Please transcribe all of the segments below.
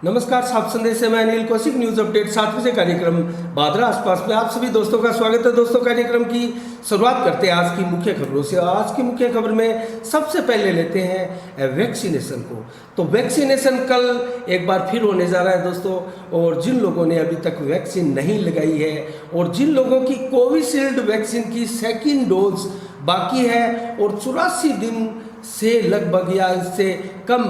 नमस्कार, साफ संदेश से मैं अनिल कौशिक। न्यूज अपडेट 7 बजे कार्यक्रम बादरा आसपास में आप सभी दोस्तों का स्वागत है। दोस्तों, कार्यक्रम की शुरुआत करते हैं आज की मुख्य खबरों से। आज की मुख्य खबर में सबसे पहले लेते हैं वैक्सीनेशन को। तो वैक्सीनेशन कल एक बार फिर होने जा रहा है दोस्तों, और जिन लोगों ने अभी तक वैक्सीन नहीं लगाई है और जिन लोगों की कोविशील्ड वैक्सीन की सेकेंड डोज बाकी है और 84 दिन से लगभग या इससे कम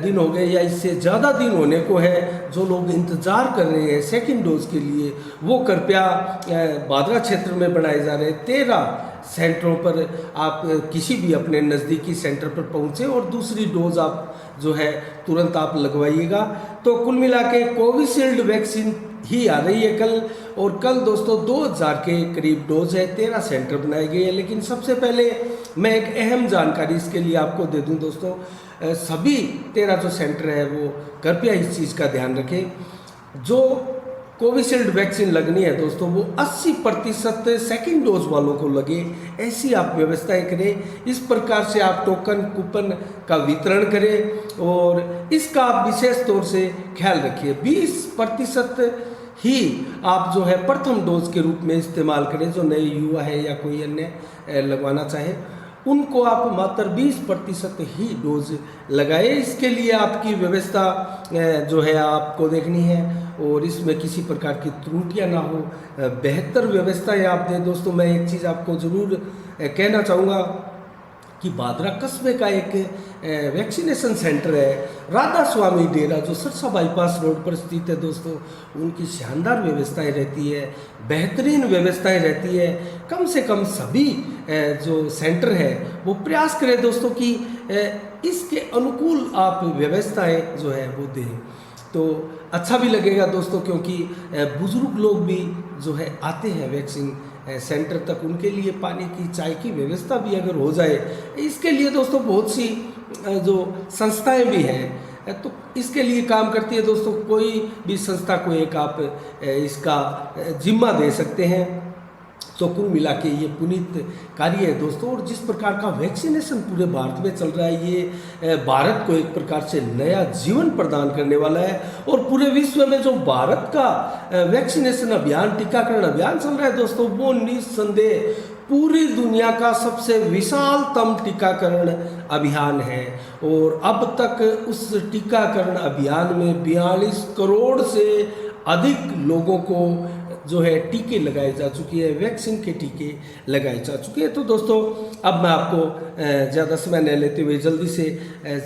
दिन हो गए या इससे ज़्यादा दिन होने को है, जो लोग इंतज़ार कर रहे हैं सेकंड डोज के लिए, वो कृपया बादरा क्षेत्र में बनाए जा रहे 13 सेंटरों पर आप किसी भी अपने नज़दीकी सेंटर पर पहुँचे और दूसरी डोज आप जो है तुरंत आप लगवाइएगा। तो कुल मिला के कोविशील्ड वैक्सीन ही आ रही है कल, और कल दोस्तों 2000 के करीब डोज है, 13 सेंटर बनाए गए हैं। लेकिन सबसे पहले मैं एक अहम जानकारी इसके लिए आपको दे दूं दोस्तों, सभी 13 जो सेंटर है वो कृपया इस चीज़ का ध्यान रखें, जो कोविशील्ड वैक्सीन लगनी है दोस्तों वो 80% सेकेंड डोज वालों को लगे, ऐसी आप व्यवस्थाएं करें। इस प्रकार से आप टोकन कूपन का वितरण करें और इसका आप विशेष तौर से ख्याल रखिए। 20% ही आप जो है प्रथम डोज के रूप में इस्तेमाल करें। जो नए युवा है या कोई अन्य लगवाना चाहे उनको आप मात्र 20% ही डोज लगाए। इसके लिए आपकी व्यवस्था जो है आपको देखनी है और इसमें किसी प्रकार की त्रुटियां ना हो, बेहतर व्यवस्थाएं आप दें। दोस्तों, मैं एक चीज़ आपको ज़रूर कहना चाहूँगा कि बादरा कस्बे का एक वैक्सीनेशन सेंटर है राधा स्वामी डेरा, जो सरसा बाईपास रोड पर स्थित है दोस्तों। उनकी शानदार व्यवस्थाएं रहती है, बेहतरीन व्यवस्थाएं रहती है। कम से कम सभी जो सेंटर है वो प्रयास करें दोस्तों कि इसके अनुकूल आप व्यवस्थाएं जो है वो दें, तो अच्छा भी लगेगा दोस्तों, क्योंकि बुजुर्ग लोग भी जो है आते हैं वैक्सीन सेंटर तक। उनके लिए पानी की, चाय की व्यवस्था भी अगर हो जाए, इसके लिए दोस्तों बहुत सी जो संस्थाएं भी हैं तो इसके लिए काम करती है दोस्तों। कोई भी संस्था को एक आप इसका जिम्मा दे सकते हैं। तो कुल मिला के ये पुनीत कार्य है दोस्तों, और जिस प्रकार का वैक्सीनेशन पूरे भारत में चल रहा है, ये भारत को एक प्रकार से नया जीवन प्रदान करने वाला है। और पूरे विश्व में जो भारत का वैक्सीनेशन अभियान, टीकाकरण अभियान चल रहा है दोस्तों, वो निस्संदेह पूरी दुनिया का सबसे विशालतम टीकाकरण अभियान है। और अब तक उस टीकाकरण अभियान में 42 करोड़ से अधिक लोगों को जो है टीके लगाए जा चुके हैं, वैक्सीन के टीके लगाए जा चुके हैं। तो दोस्तों, अब मैं आपको ज़्यादा समय न लेते हुए जल्दी से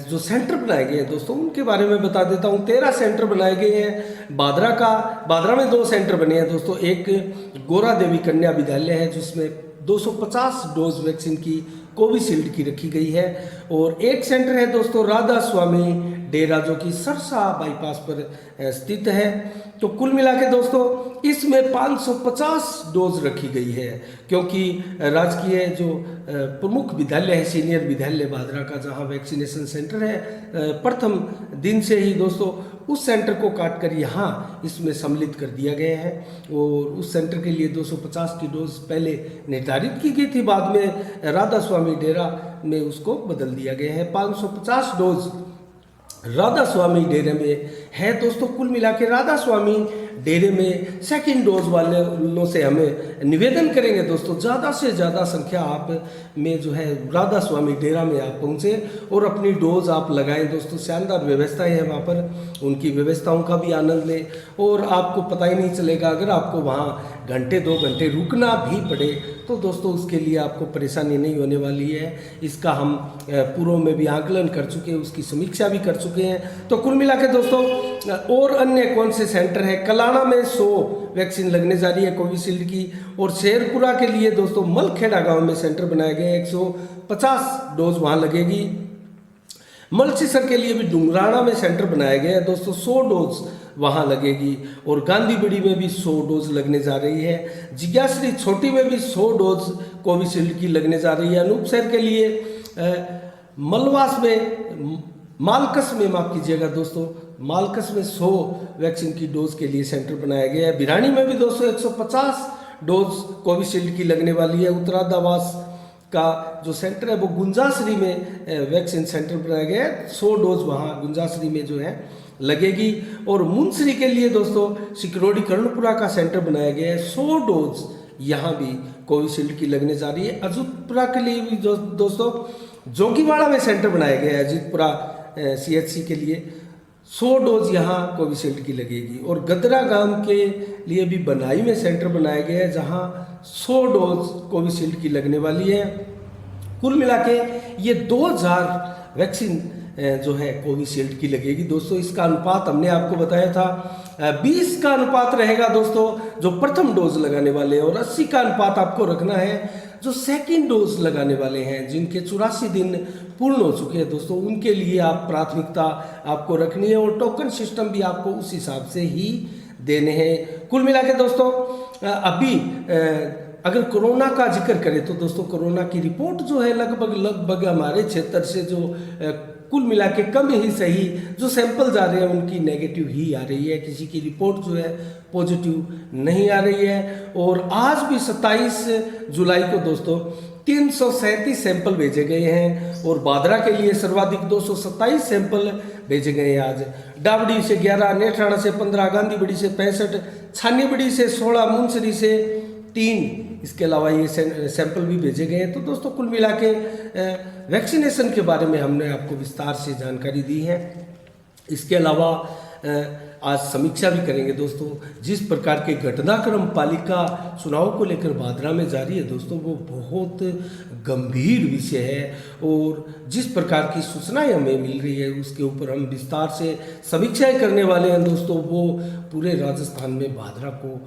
जो सेंटर बनाए गए हैं दोस्तों उनके बारे में बता देता हूँ। 13 सेंटर बनाए गए हैं। बादरा में 2 सेंटर बने हैं दोस्तों। एक गोरा देवी कन्या विद्यालय है जिसमें 250 डोज वैक्सीन की कोविशील्ड की रखी गई है, और एक सेंटर है दोस्तों राधा स्वामी डेरा, जो कि सरसा बाईपास पर स्थित है। तो कुल मिला के दोस्तों इसमें 550 डोज रखी गई है, क्योंकि राजकीय जो प्रमुख विद्यालय है, सीनियर विद्यालय बादरा का, जहां वैक्सीनेशन सेंटर है, प्रथम दिन से ही दोस्तों उस सेंटर को काट कर यहाँ इसमें सम्मिलित कर दिया गया है। और उस सेंटर के लिए 250 की डोज पहले निर्धारित की गई थी, बाद में राधा स्वामी डेरा में उसको बदल दिया गया है। 550 डोज राधा स्वामी डेरे में है दोस्तों। कुल मिला के राधा स्वामी डेरे में सेकंड डोज वालों से हमें निवेदन करेंगे दोस्तों, ज़्यादा से ज़्यादा संख्या आप में जो है राधा स्वामी डेरा में आप पहुँचे और अपनी डोज आप लगाएं दोस्तों। शानदार व्यवस्थाएं हैं वहाँ पर, उनकी व्यवस्थाओं का भी आनंद लें, और आपको पता ही नहीं चलेगा। अगर आपको वहाँ घंटे 2 घंटे रुकना भी पड़े तो दोस्तों उसके लिए आपको परेशानी नहीं होने वाली है। इसका हम पूर्व में भी आकलन कर चुके हैं, उसकी समीक्षा भी कर चुके हैं। तो कुल मिला के दोस्तों, और अन्य कौन से सेंटर है, कलाना में 100 वैक्सीन लगने जा रही है कोविशील्ड की, और शेरपुरा के लिए दोस्तों मलखेड़ा गांव में सेंटर बनाए गए हैं, 150 डोज वहां लगेगी। मलसीसर के लिए भी डुंगराना में सेंटर बनाया गया है दोस्तों, 100 डोज वहाँ लगेगी। और गांधीबड़ी में भी 100 डोज लगने जा रही है। जिज्ञाश्री छोटी में भी 100 डोज कोविशील्ड की लगने जा रही है। अनूपसर के लिए मलवास में, मालकस में, माफ़ कीजिएगा दोस्तों, मालकस में 100 वैक्सीन की डोज के लिए सेंटर बनाया गया है। भिरानी में भी दोस्तों 150 डोज कोविशील्ड की लगने वाली है। उत्तरादावास का जो सेंटर है वो गुंजाश्री में वैक्सीन सेंटर बनाया गया है। 100 डोज वहाँ गुंजाश्री में जो है लगेगी। और मुंसरी के लिए दोस्तों सिकरोडी कर्णपुरा का सेंटर बनाया गया है, 100 डोज यहाँ भी कोविशील्ड की लगने जा रही है। अजीतपुरा के लिए भी दोस्तों जोगीवाड़ा में सेंटर बनाया गया है, अजीतपुरा CHC के लिए 100 डोज यहाँ कोविशील्ड की लगेगी। और गदरा गांव के लिए भी बनाई में सेंटर बनाया गया है, जहाँ 100 डोज कोविशील्ड की लगने वाली है। कुल मिला के ये 2000 वैक्सीन जो है कोविशील्ड की लगेगी दोस्तों। इसका अनुपात हमने आपको बताया था 20 का अनुपात रहेगा दोस्तों जो प्रथम डोज लगाने वाले हैं, और 80 का अनुपात आपको रखना है जो सेकंड डोज लगाने वाले हैं, जिनके 84 दिन पूर्ण हो चुके हैं दोस्तों। उनके लिए आप प्राथमिकता आपको रखनी है, और टोकन सिस्टम भी आपको उस हिसाब से ही देने हैं। कुल मिला के दोस्तों अभी अगर कोरोना का जिक्र करें तो दोस्तों कोरोना की रिपोर्ट जो है लगभग हमारे क्षेत्र से जो कुल मिला के कम ही सही जो सैंपल्स आ रहे हैं उनकी नेगेटिव ही आ रही है, किसी की रिपोर्ट जो है पॉजिटिव नहीं आ रही है। और आज भी 27 जुलाई को दोस्तों 337 सैंपल भेजे गए हैं, और बादरा के लिए सर्वाधिक 227 सैंपल भेजे गए हैं। आज डावडी से 11, नेत्राणा से 15, गांधीबड़ी से 65, छानीबड़ी से 16, मुंसरी से 3, इसके अलावा ये सैंपल भी भेजे गए हैं। तो दोस्तों कुल मिला के वैक्सीनेशन के बारे में हमने आपको विस्तार से जानकारी दी है। इसके अलावा आज समीक्षा भी करेंगे दोस्तों। जिस प्रकार के घटनाक्रम पालिका चुनाव को लेकर बादरा में जारी है दोस्तों, वो बहुत गंभीर विषय है, और जिस प्रकार की सूचनाएं हमें मिल रही है उसके ऊपर हम विस्तार से समीक्षाएं करने वाले हैं दोस्तों। वो पूरे राजस्थान में बादरा को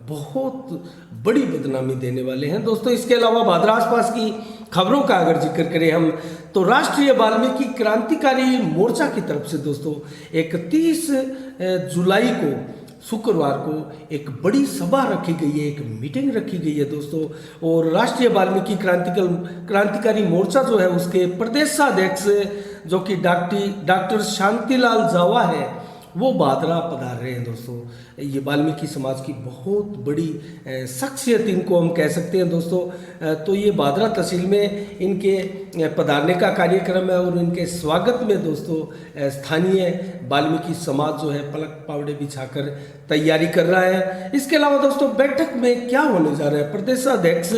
बहुत बड़ी बदनामी देने वाले हैं दोस्तों। इसके अलावा बादरा आसपास की खबरों का अगर जिक्र करें हम, तो राष्ट्रीय वाल्मीकि क्रांतिकारी मोर्चा की तरफ से दोस्तों 31 जुलाई को शुक्रवार को एक बड़ी सभा रखी गई है, एक मीटिंग रखी गई है दोस्तों। और राष्ट्रीय वाल्मीकि क्रांतिकारी मोर्चा जो है उसके प्रदेशाध्यक्ष जो कि डॉक्टर शांतिलाल जावा है, वो बादरा पधार रहे हैं दोस्तों। ये वाल्मीकि समाज की बहुत बड़ी शख्सियत इनको हम कह सकते हैं दोस्तों। तो ये बादरा तहसील में इनके पधारने का कार्यक्रम है, और इनके स्वागत में दोस्तों स्थानीय वाल्मीकि समाज जो है पलक पावड़े बिछाकर तैयारी कर रहा है। इसके अलावा दोस्तों बैठक में क्या होने जा रहा है, प्रदेशाध्यक्ष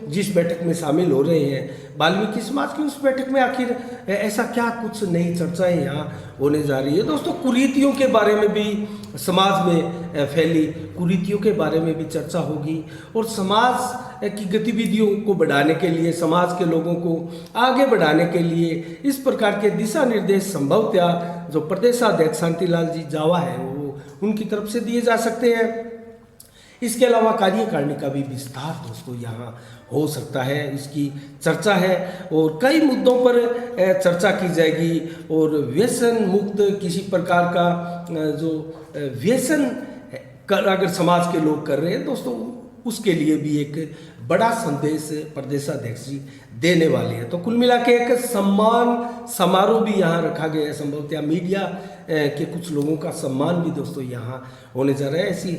जिस बैठक में शामिल हो रहे हैं वाल्मीकि समाज की, उस बैठक में आखिर ऐसा क्या कुछ नई चर्चाएं यहाँ होने जा रही है दोस्तों। कुरीतियों के बारे में भी समाज में फैली कुरीतियों के बारे में भी चर्चा होगी, और समाज की गतिविधियों को बढ़ाने के लिए, समाज के लोगों को आगे बढ़ाने के लिए इस प्रकार के दिशा निर्देश संभवतः जो प्रदेशाध्यक्ष शांतिलाल जी जावा है वो उनकी तरफ से दिए जा सकते हैं। इसके अलावा कार्यकारिणी का भी विस्तार दोस्तों यहाँ हो सकता है, इसकी चर्चा है, और कई मुद्दों पर चर्चा की जाएगी। और व्यसन मुक्त किसी प्रकार का जो व्यसन अगर समाज के लोग कर रहे हैं दोस्तों, उसके लिए भी एक बड़ा संदेश प्रदेशाध्यक्ष जी देने वाले हैं। तो कुल मिला के एक सम्मान समारोह भी यहाँ रखा गया है, संभवतः मीडिया के कुछ लोगों का सम्मान भी दोस्तों यहाँ होने जा रहा है, ऐसी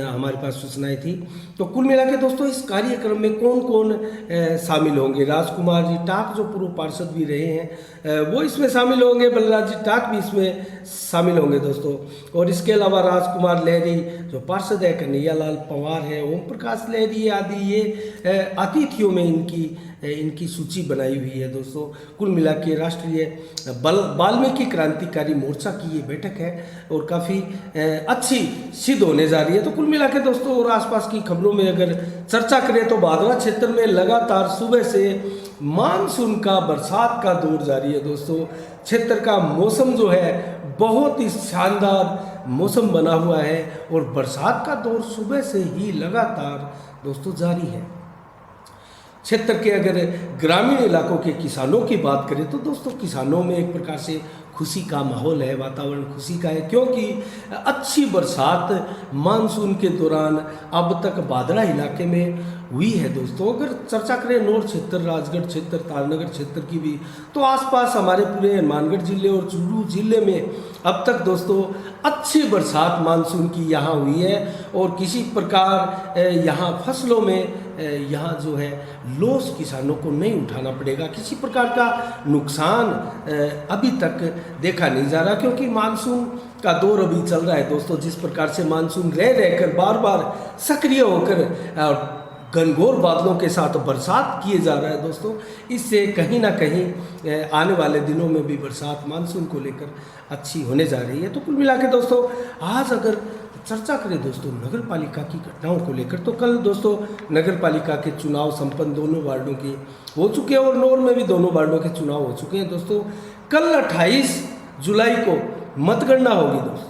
हमारे पास सूचनाएं थी। तो कुल मिला के दोस्तों इस कार्यक्रम में कौन कौन शामिल होंगे, राजकुमार जी टाक जो पूर्व पार्षद भी रहे हैं वो इसमें शामिल होंगे, बलराज जी टाक भी इसमें शामिल होंगे दोस्तों। और इसके अलावा राजकुमार लहरी जो पार्षद है, कन्हैया लाल पंवार है, ओम प्रकाश लहरी आदि ये अतिथियों में इनकी सूची बनाई हुई है दोस्तों। कुल मिला के राष्ट्रीय वाल्मीकि क्रांतिकारी मोर्चा की ये बैठक है और काफ़ी अच्छी सिद्ध होने जा रही है। तो कुल मिला के दोस्तों और आसपास की खबरों में अगर चर्चा करें तो बादरा क्षेत्र में लगातार सुबह से मानसून का बरसात का दौर जारी है दोस्तों। क्षेत्र का मौसम जो है बहुत ही शानदार मौसम बना हुआ है और बरसात का दौर सुबह से ही लगातार दोस्तों जारी है। क्षेत्र के अगर ग्रामीण इलाकों के किसानों की बात करें तो दोस्तों किसानों में एक प्रकार से खुशी का माहौल है, वातावरण खुशी का है, क्योंकि अच्छी बरसात मानसून के दौरान अब तक बादरा इलाके में हुई है दोस्तों। अगर चर्चा करें नौर क्षेत्र, राजगढ़ क्षेत्र, तारनगर क्षेत्र की भी, तो आसपास हमारे पूरे हनुमानगढ़ जिले और चूरू जिले में अब तक दोस्तों अच्छी बरसात मानसून की यहाँ हुई है और किसी प्रकार यहाँ फसलों में यहाँ जो है लॉस किसानों को नहीं उठाना पड़ेगा। किसी प्रकार का नुकसान अभी तक देखा नहीं जा रहा, क्योंकि मानसून का दौर अभी चल रहा है दोस्तों। जिस प्रकार से मानसून रह रहकर बार बार सक्रिय होकर घनघोर बादलों के साथ बरसात किए जा रहा है दोस्तों, इससे कहीं ना कहीं आने वाले दिनों में भी बरसात मानसून को लेकर अच्छी होने जा रही है। तो कुल मिला के दोस्तों आज अगर चर्चा करें दोस्तों नगर पालिका की घटनाओं को लेकर, तो कल दोस्तों नगर पालिका के चुनाव संपन्न दोनों वार्डों के हो चुके हैं और नौर में भी दोनों वार्डों के चुनाव हो चुके हैं दोस्तों। कल 28 जुलाई को मतगणना होगी दोस्तों,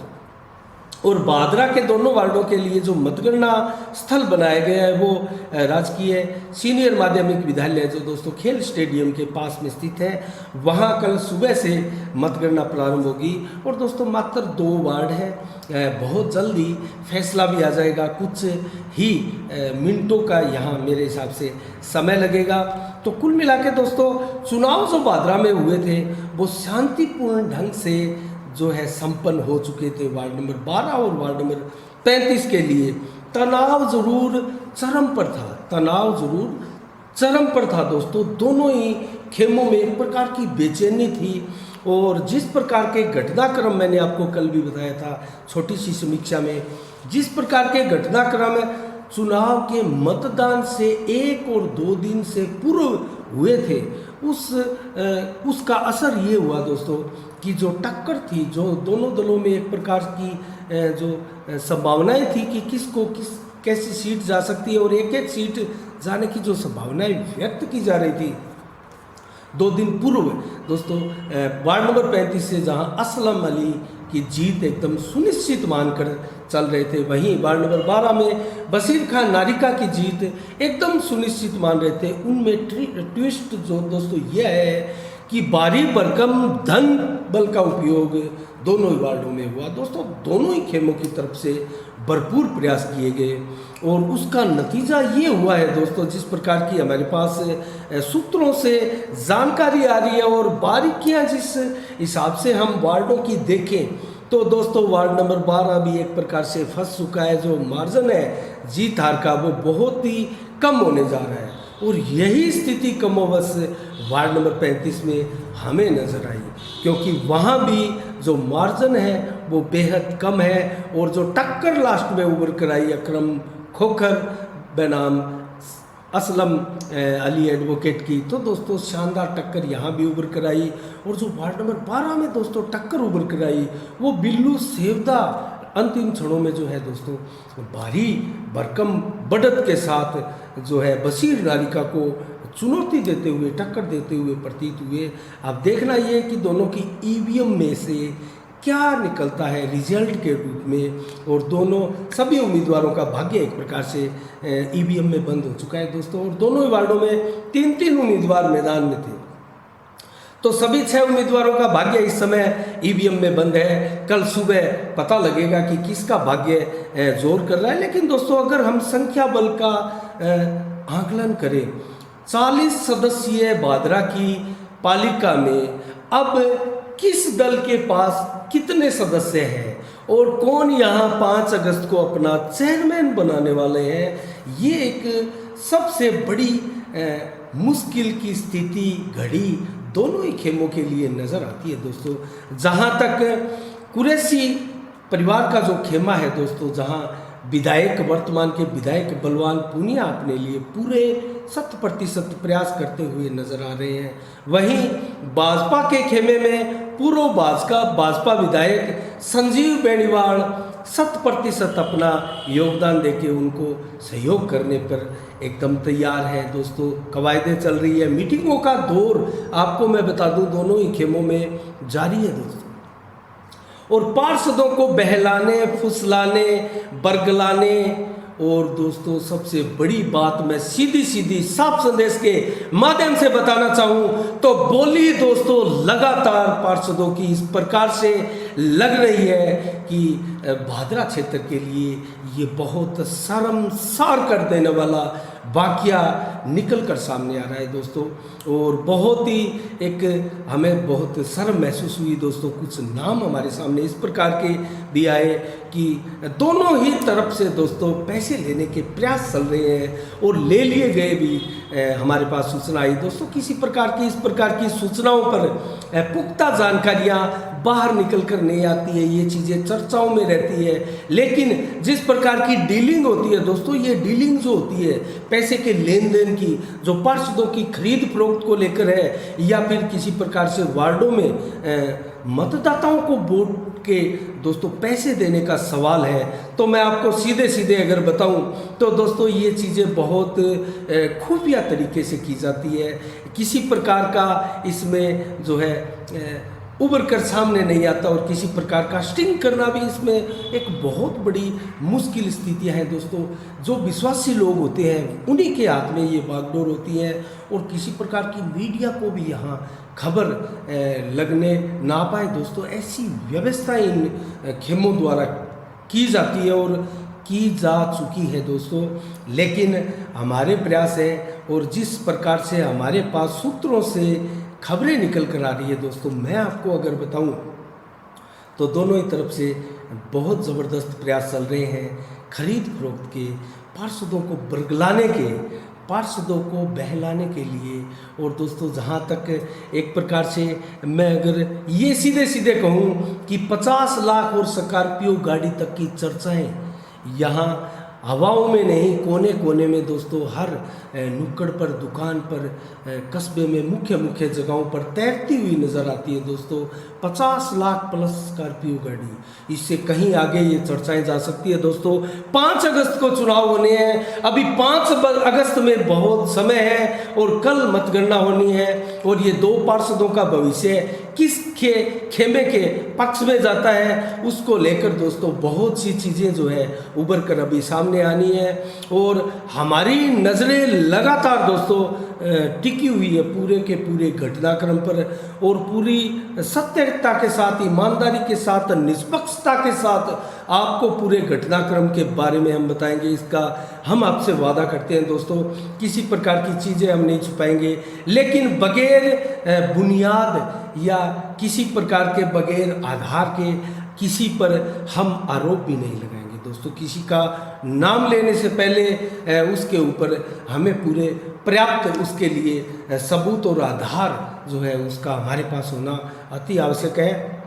और बादरा के दोनों वार्डों के लिए जो मतगणना स्थल बनाया गया है वो राजकीय सीनियर माध्यमिक विद्यालय जो दोस्तों खेल स्टेडियम के पास में स्थित है, वहाँ कल सुबह से मतगणना प्रारंभ होगी। और दोस्तों मात्र 2 वार्ड है, बहुत जल्दी फैसला भी आ जाएगा, कुछ ही मिनटों का यहाँ मेरे हिसाब से समय लगेगा। तो कुल मिला के दोस्तों चुनाव जो बादरा में हुए थे वो शांतिपूर्ण ढंग से जो है संपन्न हो चुके थे। वार्ड नंबर 12 और वार्ड नंबर 35 के लिए तनाव जरूर चरम पर था दोस्तों। दोनों ही खेमों में एक प्रकार की बेचैनी थी, और जिस प्रकार के घटनाक्रम मैंने आपको कल भी बताया था छोटी सी समीक्षा में, जिस प्रकार के घटनाक्रम चुनाव के मतदान से 1 और 2 दिन से पूर्व हुए थे, उसका असर ये हुआ दोस्तों कि जो टक्कर थी, जो दोनों दलों में एक प्रकार की जो संभावनाएं थी कि किसको कैसी सीट जा सकती है, और एक सीट जाने की जो संभावनाएं व्यक्त की जा रही थी 2 दिन पूर्व दोस्तों, वार्ड नंबर 35 से जहां असलम अली की जीत एकदम सुनिश्चित मानकर चल रहे थे, वहीं वार्ड नंबर 12 में बशीर खान नारिका की जीत एकदम सुनिश्चित मान रहे थे। उनमें ट्विस्ट जो दोस्तों यह है कि भारी भरकम धन बल का उपयोग दोनों ही वार्डों में हुआ दोस्तों। दोनों ही खेमों की तरफ से भरपूर प्रयास किए गए, और उसका नतीजा ये हुआ है दोस्तों, जिस प्रकार की हमारे पास सूत्रों से जानकारी आ रही है और बारीकियां जिस हिसाब से हम वार्डों की देखें, तो दोस्तों वार्ड नंबर 12 भी एक प्रकार से फंस चुका है। जो मार्जिन है जीत हार का वो बहुत ही कम होने जा रहा है, और यही स्थिति कमोबस वार्ड नंबर 35 में हमें नज़र आई, क्योंकि वहाँ भी जो मार्जिन है वो बेहद कम है, और जो टक्कर लास्ट में उभर कर आई अकरम खोखर बनाम असलम अली एडवोकेट की, तो दोस्तों शानदार टक्कर यहाँ भी उभर कर आई। और जो वार्ड नंबर 12 में दोस्तों टक्कर उभर कर आई वो बिल्लू सेवदा अंतिम क्षणों में जो है दोस्तों भारी भरकम बढ़त के साथ जो है बशीर नारिका को चुनौती देते हुए, टक्कर देते हुए प्रतीत हुए। अब देखना ये कि दोनों की ईवीएम में से क्या निकलता है रिजल्ट के रूप में, और दोनों सभी उम्मीदवारों का भाग्य एक प्रकार से ईवीएम में बंद हो चुका है दोस्तों। और दोनों ही वार्डों में 3-3 उम्मीदवार मैदान में थे, तो सभी 6 उम्मीदवारों का भाग्य इस समय ईवीएम में बंद है। कल सुबह पता लगेगा कि किसका भाग्य जोर कर रहा है। लेकिन दोस्तों अगर हम संख्या बल का आकलन करें, 40 सदस्यीय बादरा की पालिका में अब किस दल के पास कितने सदस्य हैं और कौन यहाँ 5 अगस्त को अपना चेयरमैन बनाने वाले हैं, ये एक सबसे बड़ी मुश्किल की स्थिति घड़ी दोनों ही खेमों के लिए नज़र आती है दोस्तों। जहाँ तक कुरैशी परिवार का जो खेमा है दोस्तों, जहाँ विधायक वर्तमान के विधायक बलवान पूनिया अपने लिए पूरे 100% प्रयास करते हुए नजर आ रहे हैं, वहीं भाजपा के खेमे में पूर्व भाजपा विधायक संजीव बेनीवाल 100% अपना योगदान देके उनको सहयोग करने पर एकदम तैयार है दोस्तों। कवायदें चल रही है, मीटिंगों का दौर आपको मैं बता दूं दोनों ही खेमों में जारी है दोस्तों, और पार्षदों को बहलाने, फुसलाने, बरगलाने, और दोस्तों सबसे बड़ी बात मैं सीधी साफ संदेश के माध्यम से बताना चाहूँ तो बोली दोस्तों लगातार पार्षदों की इस प्रकार से लग रही है कि भादरा क्षेत्र के लिए ये बहुत शर्मसार कर देने वाला वाकया निकल कर सामने आ रहा है दोस्तों। और बहुत ही एक हमें बहुत शर्म महसूस हुई दोस्तों। कुछ नाम हमारे सामने इस प्रकार के भी आए कि दोनों ही तरफ से दोस्तों पैसे लेने के प्रयास चल रहे हैं और ले लिए गए भी हमारे पास सूचना आई दोस्तों। किसी प्रकार की इस प्रकार की सूचनाओं पर पुख्ता जानकारियां बाहर निकल कर नहीं आती है, ये चीज़ें चर्चाओं में रहती है। लेकिन जिस प्रकार की डीलिंग होती है दोस्तों, ये डीलिंग जो होती है पैसे के लेन देन की, जो पार्षदों की खरीद फरोख्त को लेकर है या फिर किसी प्रकार से वार्डों में मतदाताओं को वोट के दोस्तों पैसे देने का सवाल है, तो मैं आपको सीधे सीधे अगर बताऊं तो दोस्तों ये चीज़ें बहुत खुफिया तरीके से की जाती है। किसी प्रकार का इसमें जो है उभर कर सामने नहीं आता और किसी प्रकार का स्टिंग करना भी इसमें एक बहुत बड़ी मुश्किल स्थितियां हैं दोस्तों। जो विश्वासी लोग होते हैं उन्हीं के हाथ में ये बागडोर होती है और किसी प्रकार की मीडिया को भी यहाँ खबर लगने ना पाए दोस्तों, ऐसी व्यवस्था इन खेमों द्वारा की जाती है और की जा चुकी है दोस्तों। लेकिन हमारे प्रयास है और जिस प्रकार से हमारे पास सूत्रों से खबरें निकल कर आ रही है दोस्तों, मैं आपको अगर बताऊं तो दोनों ही तरफ से बहुत ज़बरदस्त प्रयास चल रहे हैं खरीद फरोख्त के, पार्षदों को बरगलाने के, पार्षदों को बहलाने के लिए। और दोस्तों जहाँ तक एक प्रकार से मैं अगर ये सीधे सीधे कहूँ कि 50 लाख और स्कॉर्पियो गाड़ी तक की चर्चाएं यहाँ हवाओं में नहीं, कोने कोने में दोस्तों, हर नुक्कड़ पर, दुकान पर, कस्बे में मुख्य मुख्य जगहों पर तैरती हुई नज़र आती है दोस्तों। 50 लाख प्लस स्कॉर्पियो गाड़ी, इससे कहीं आगे ये चर्चाएं जा सकती है दोस्तों। 5 अगस्त को चुनाव होने हैं, अभी 5 अगस्त में बहुत समय है और कल मतगणना होनी है और ये 2 पार्षदों का भविष्य किस खेमे के पक्ष में जाता है उसको लेकर दोस्तों बहुत सी चीज़ें जो है उभर कर अभी सामने आनी है। और हमारी नज़रें लगातार दोस्तों टिकी हुई है पूरे के पूरे घटनाक्रम पर और पूरी सत्यता के साथ, ईमानदारी के साथ, निष्पक्षता के साथ आपको पूरे घटनाक्रम के बारे में हम बताएंगे। इसका हम आपसे वादा करते हैं दोस्तों, किसी प्रकार की चीज़ें हम नहीं छुपाएंगे, लेकिन बगैर बुनियाद या किसी प्रकार के बगैर आधार के किसी पर हम आरोप भी नहीं लगाएंगे दोस्तों। किसी का नाम लेने से पहले उसके ऊपर हमें पूरे पर्याप्त उसके लिए सबूत और आधार जो है उसका हमारे पास होना अति आवश्यक है।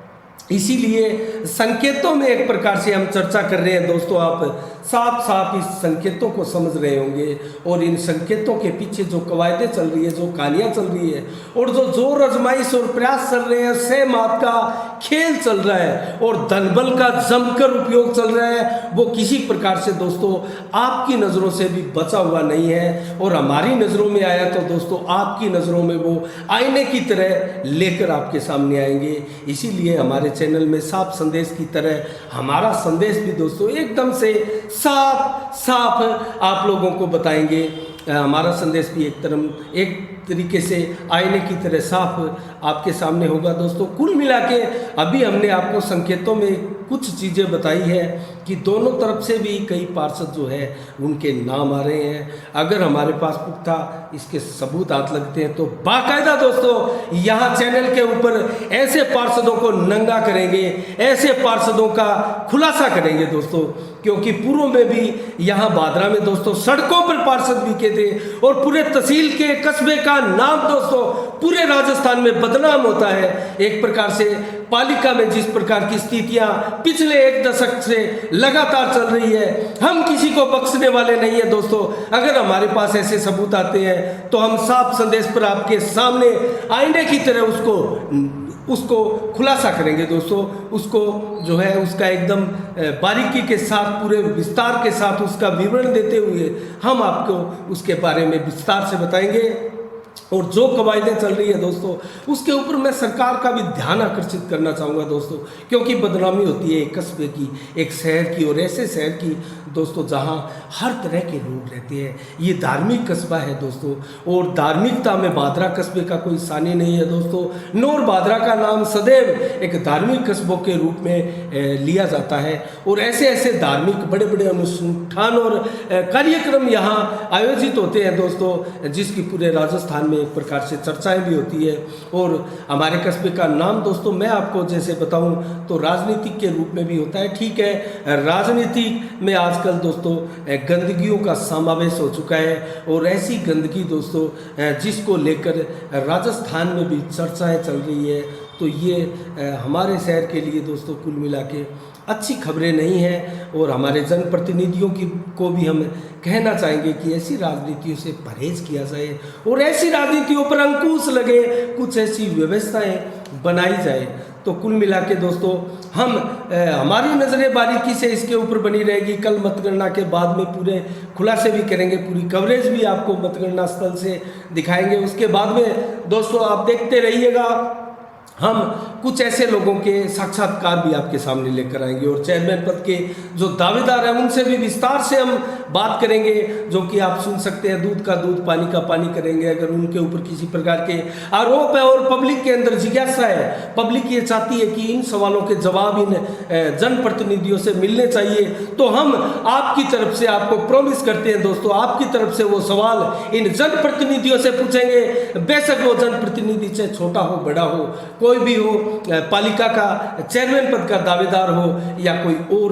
इसीलिए संकेतों में एक प्रकार से हम चर्चा कर रहे हैं दोस्तों। आप साफ साफ इस संकेतों को समझ रहे होंगे और इन संकेतों के पीछे जो कवायदें चल रही है, जो कहानियाँ चल रही है और जो जोर आजमाइश और प्रयास चल रहे हैं, सह मात का खेल चल रहा है और धनबल का जमकर उपयोग चल रहा है, वो किसी प्रकार से दोस्तों आपकी नज़रों से भी बचा हुआ नहीं है। और हमारी नज़रों में आया तो दोस्तों आपकी नज़रों में वो आईने की तरह लेकर आपके सामने आएंगे। इसीलिए हमारे चैनल में साफ संदेश की तरह हमारा संदेश भी दोस्तों एकदम से साफ साफ आप लोगों को बताएंगे। हमारा संदेश भी एक तरीके से आईने की तरह साफ आपके सामने होगा दोस्तों। कुल मिला के अभी हमने आपको संकेतों में कुछ चीज़ें बताई है कि दोनों तरफ से भी कई पार्षद जो है उनके नाम आ रहे हैं। अगर हमारे पास पुख्ता इसके सबूत हाथ लगते हैं तो बाकायदा दोस्तों यहाँ चैनल के ऊपर ऐसे पार्षदों को नंगा करेंगे, ऐसे पार्षदों का खुलासा करेंगे दोस्तों। क्योंकि पूर्व में भी यहाँ बादरा में दोस्तों सड़कों पर पार्षद बिके थे और पूरे तहसील के कस्बे का नाम दोस्तों पूरे राजस्थान में बदनाम होता है। एक प्रकार से पालिका में जिस प्रकार की स्थितियां पिछले 1 दशक से लगातार चल रही है, हम किसी को बख्शने वाले नहीं है दोस्तों। अगर हमारे पास ऐसे सबूत आते हैं तो हम साफ संदेश पर आपके सामने आईने की तरह उसको खुलासा करेंगे दोस्तों। उसको जो है उसका एकदम बारीकी के साथ, पूरे विस्तार के साथ उसका विवरण देते हुए हम आपको उसके बारे में विस्तार से बताएंगे। और जो कवायदें चल रही है दोस्तों, उसके ऊपर मैं सरकार का भी ध्यान आकर्षित करना चाहूँगा दोस्तों, क्योंकि बदनामी होती है एक कस्बे की, एक शहर की, और ऐसे शहर की दोस्तों जहाँ हर तरह के लोग रहते हैं। ये धार्मिक कस्बा है दोस्तों, और धार्मिकता में बादरा कस्बे का कोई सानी नहीं है दोस्तों। नौर बादरा का नाम सदैव एक धार्मिक कस्बों के रूप में लिया जाता है, और ऐसे ऐसे धार्मिक बड़े बड़े अनुष्ठान और कार्यक्रम यहाँ आयोजित होते हैं दोस्तों, जिसकी पूरे राजस्थान में एक प्रकार से चर्चाएं भी होती है। और हमारे कस्बे का नाम दोस्तों मैं आपको जैसे बताऊं तो राजनीतिक के रूप में भी होता है। ठीक है, राजनीति में आजकल दोस्तों गंदगियों का समावेश हो चुका है, और ऐसी गंदगी दोस्तों जिसको लेकर राजस्थान में भी चर्चाएं चल रही है। तो ये हमारे शहर के लिए दोस्तों कुल मिला के अच्छी खबरें नहीं हैं, और हमारे जनप्रतिनिधियों को भी हम कहना चाहेंगे कि ऐसी राजनीतियों से परहेज किया जाए, और ऐसी राजनीतियों पर अंकुश लगे, कुछ ऐसी व्यवस्थाएं बनाई जाए। तो कुल मिला के दोस्तों हमारी नज़रें बारीकी से इसके ऊपर बनी रहेगी। कल मतगणना के बाद में पूरे खुलासे भी करेंगे, पूरी कवरेज भी आपको मतगणना स्थल से दिखाएंगे। उसके बाद में दोस्तों आप देखते रहिएगा, हम कुछ ऐसे लोगों के साक्षात्कार भी आपके सामने लेकर आएंगे, और चेयरमैन पद के जो दावेदार हैं उनसे भी विस्तार से हम बात करेंगे, जो कि आप सुन सकते हैं दूध का दूध पानी का पानी करेंगे अगर उनके ऊपर किसी प्रकार के आरोप है। और पब्लिक के अंदर जिज्ञासा है, पब्लिक ये चाहती है कि इन सवालों के जवाब इन जनप्रतिनिधियों से मिलने चाहिए। तो हम आपकी तरफ से आपको प्रॉमिस करते हैं दोस्तों, आपकी तरफ से वो सवाल इन जनप्रतिनिधियों से पूछेंगे, बेशक वो जनप्रतिनिधि चाहे छोटा हो बड़ा हो, कोई भी हो, पालिका का चेयरमैन पद का दावेदार हो या कोई और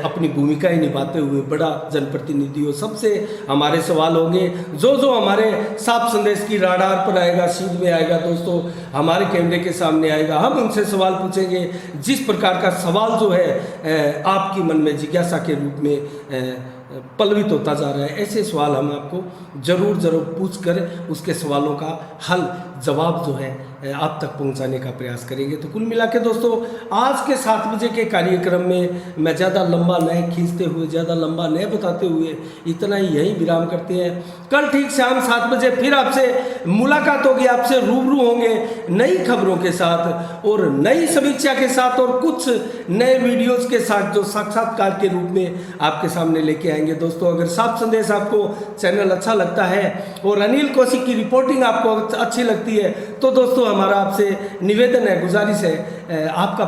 अपनी भूमिकाएं निभाते हुए बड़ा जनप्रतिनिधि हो, सबसे हमारे सवाल होंगे। जो हमारे साफ संदेश की राडार पर आएगा, सीध में आएगा दोस्तों, हमारे कैमरे के सामने आएगा, हम उनसे सवाल पूछेंगे। जिस प्रकार का सवाल जो है आपकी मन में जिज्ञासा के रूप में पलवित होता जा रहा है, ऐसे सवाल हम आपको ज़रूर पूछकर उसके सवालों का हल जवाब जो है आप तक पहुंचाने का प्रयास करेंगे। तो कुल मिला के दोस्तों आज के 7 बजे के कार्यक्रम में मैं ज़्यादा लंबा न खींचते हुए, ज़्यादा लंबा न बताते हुए इतना ही यहीं विराम करते हैं। कल ठीक शाम 7 बजे फिर आपसे मुलाकात होगी, आपसे रूबरू होंगे नई खबरों के साथ और नई समीक्षा के साथ और कुछ नए वीडियोज़ के साथ जो साक्षात्कार के रूप में आपके सामने लेके आएंगे। दोस्तों अगर साफ संदेश आपको चैनल अच्छा लगता है और अनिल कौशिक की रिपोर्टिंग आपको अच्छी लगती है तो दोस्तों हमारा आपसे निवेदन है, गुजारिश है, आपका